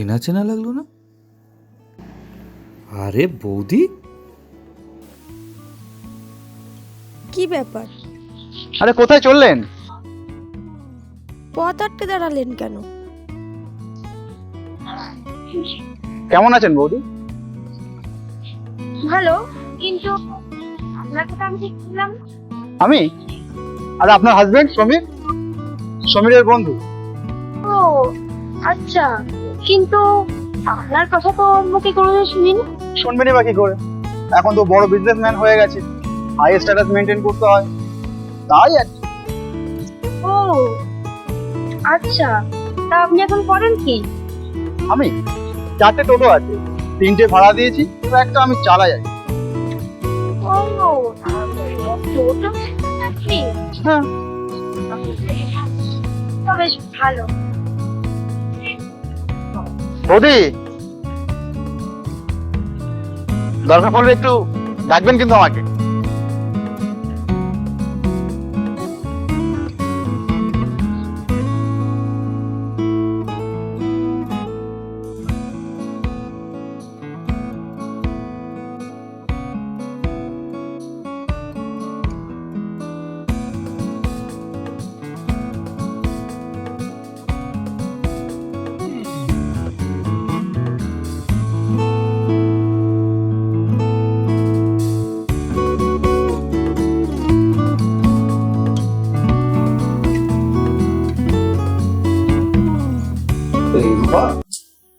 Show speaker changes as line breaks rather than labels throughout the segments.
চেনা চেনা লাগলো না। আরে বৌদি,
কি ব্যাপার?
আরে কোথায় চললেন?
পথ আটকে দাঁড়ালেন কেন?
কেমন আছেন বৌদি?
ভালো, কিন্তু আপনাকে তো আমি দেখছিলাম।
আমি? আরে আপনার হাজবেন্ড সমীর, সমীরের বন্ধু।
ও আচ্ছা, কিন্তু আপনার কথা তো ওর মুখে কোনোদিন শুনিনি।
শুনবেনই বা কি করে, এখন তো বড় বিজনেসম্যান হয়ে গেছে, হাই স্ট্যাটাস মেনটেন করতে হয়, তাই আর কি।
ও আচ্ছা, তা আপনি এখন করেন কি?
আমি 4টে টোটো আছে, 3টে ভাড়া দিয়েছি, তো একটা আমি চালাই আর কি।
ও টোটো আপনি?
হ্যাঁ।
তো বেশ ভালো।
বৌদি, দরকার পড়লে একটু ডাকবেন কিন্তু আমাকে।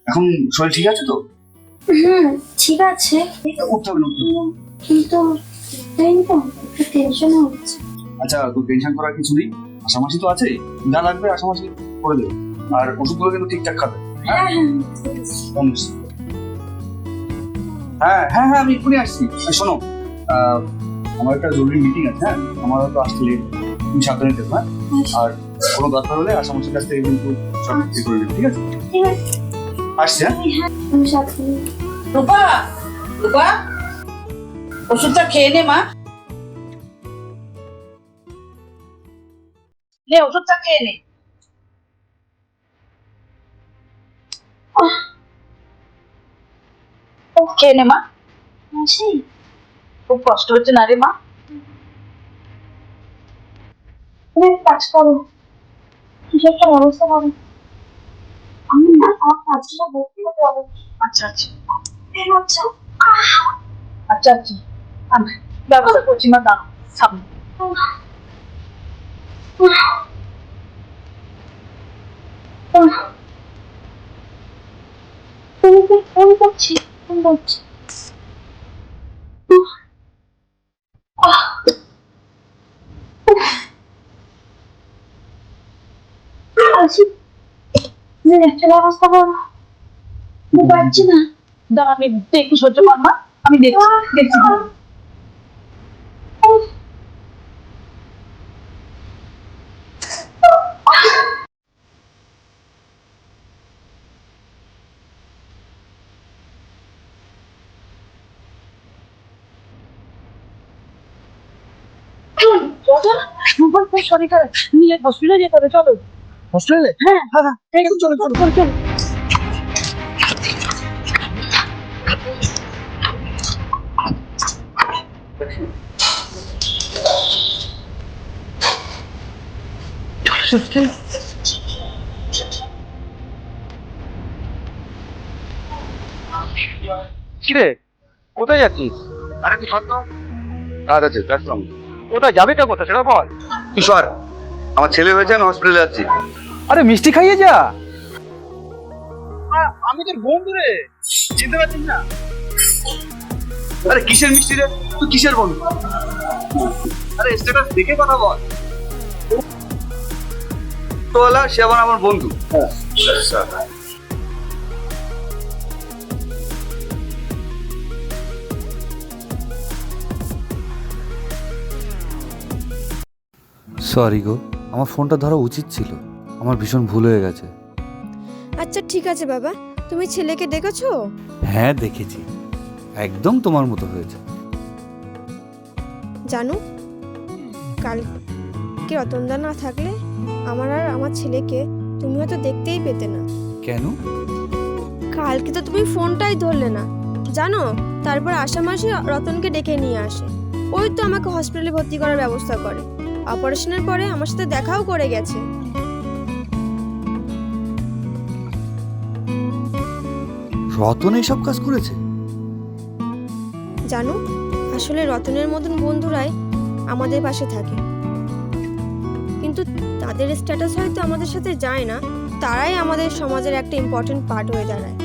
এখন শরীর ঠিক আছে তো?
ঠিক আছে,
উঠতে হবে না, উঠতে হবে।
কিন্তু টেনশন হচ্ছে।
আচ্ছা, তুই টেনশন করার কিছু নেই, আশামাসি তো আছে, যা লাগবে আশামাসি করে দেবে। আর ওষুধগুলো কিন্তু ঠিকঠাক খাবে।
হ্যাঁ হ্যাঁ
হ্যাঁ হ্যাঁ হ্যাঁ, আমি এক্ষুনি আসছি। শোনো, আমার একটা জরুরি মিটিং আছে। হ্যাঁ, আমার তো আসতে লেট, তুমি সাবধানে থেকো। হ্যাঁ, আর কোনো দরকার হলে আশামাসির কাছ থেকে কিন্তু সব ঠিক করে নেবে, ঠিক আছে?
ঠিক আছে,
আসছি। হ্যাঁ,
আমি সাথে।
রূপা, রূপা, ওষুধটা খেয়ে নে মা। নে ওষুধটা খেয়ে নে। খেয়ে নে মা।
আসি।
খুব কষ্ট হচ্ছে না রে মা?
তুমি এক কাজ করো, কিছু একটা ব্যবস্থা করো। আমি না আমার কাজটা বলতে হবে।
আচ্ছা আচ্ছা
আচ্ছা
আচ্ছা আচ্ছা, আমি ব্যবস্থা করছি মা, দাঁড়াও সামনে।
ফোন করছি, ফোন করছি। আছি, একটা ব্যবস্থা করো। আমি পারছি না।
দাঁড়া, আমি একটু সহ্য কর মা, আমি দেখছি দেখছি। রূপার খুব শরীর খারাপ, নিয়ে হসপিটালে যেতে হবে, চলো।
হসপিটালে?
হ্যাঁ
হ্যাঁ হ্যাঁ, চলো চলো চলো।
চলো।
কিরে, কোথায় যাচ্ছিস?
আরে তুই সর তো। কাজ আছে, ব্যস্ত।
কোথায় যাবিটা কোথায় সেটা বল।
তুই সর, আমার ছেলে হয়েছে, আমি হসপিটালে যাচ্ছি।
আরে মিষ্টি খাইয়ে যা। আমি তোর বন্ধু রে, চিনতে পারছিস না?
আরে কিসের মিষ্টি রে, তুই কিসের বন্ধু? আরে স্ট্যাটাস দেখে কথা বল। তোলা সে আবার আমার বন্ধু।
সরি গো, আমার ফোনটা ধরা উচিত ছিল, আমার ভীষণ ভুল হয়ে গেছে।
আচ্ছা ঠিক আছে বাবা, তুমি ছেলেকে দেখেছো?
হ্যাঁ দেখেছি, একদম তোমার মতো হয়েছে।
জানো, কালকে রতনদা না থাকলে আমার আর আমার ছেলেকে তুমি হয়তো দেখতেই পেতে না।
কেন?
কালকে তো তুমি ফোনটাই ধরলে না জানো, তারপর আশা মাসি রতনকে ডেকে নিয়ে আসে। ওই তো আমাকে হসপিটালে ভর্তি করার ব্যবস্থা করে। অপারেশনের পরে আমার সাথে দেখাও করে গেছে।
রতন এইসব কাজ করেছে?
জানো, আসলে রতনের মতন বন্ধুরাই আমাদের পাশে থাকে, কিন্তু তাদের স্ট্যাটাস হয়তো আমাদের সাথে যায় না। তারাই আমাদের সমাজের একটা ইম্পর্টেন্ট পার্ট হয়ে দাঁড়ায়।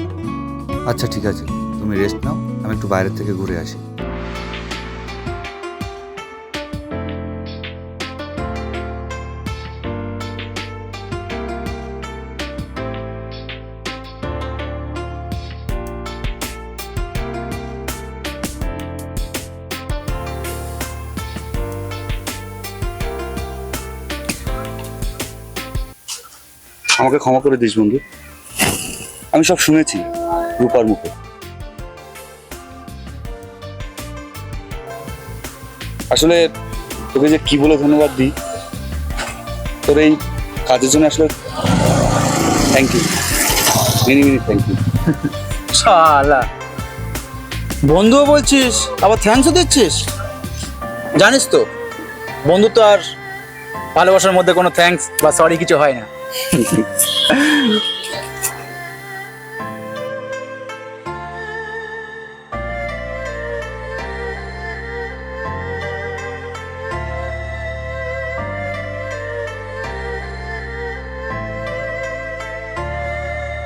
আচ্ছা ঠিক আছে, তুমি রেস্ট নাও, আমি একটু বাইরে থেকে ঘুরে আসি।
আমাকে ক্ষমা করে দিস বন্ধু, আমি সব শুনেছি রূপার মুখে। আসলে তোকে যে কি বলে ধন্যবাদ দিই, তোর এই কাজের জন্য আসলে thank you, many many thank you.
শালা বন্ধুও বলছিস আবার থ্যাঙ্কসও দিচ্ছিস। জানিস তো বন্ধুত্ব আর ভালোবাসার মধ্যে কোনো থ্যাঙ্কস বা সরি কিছু হয় না।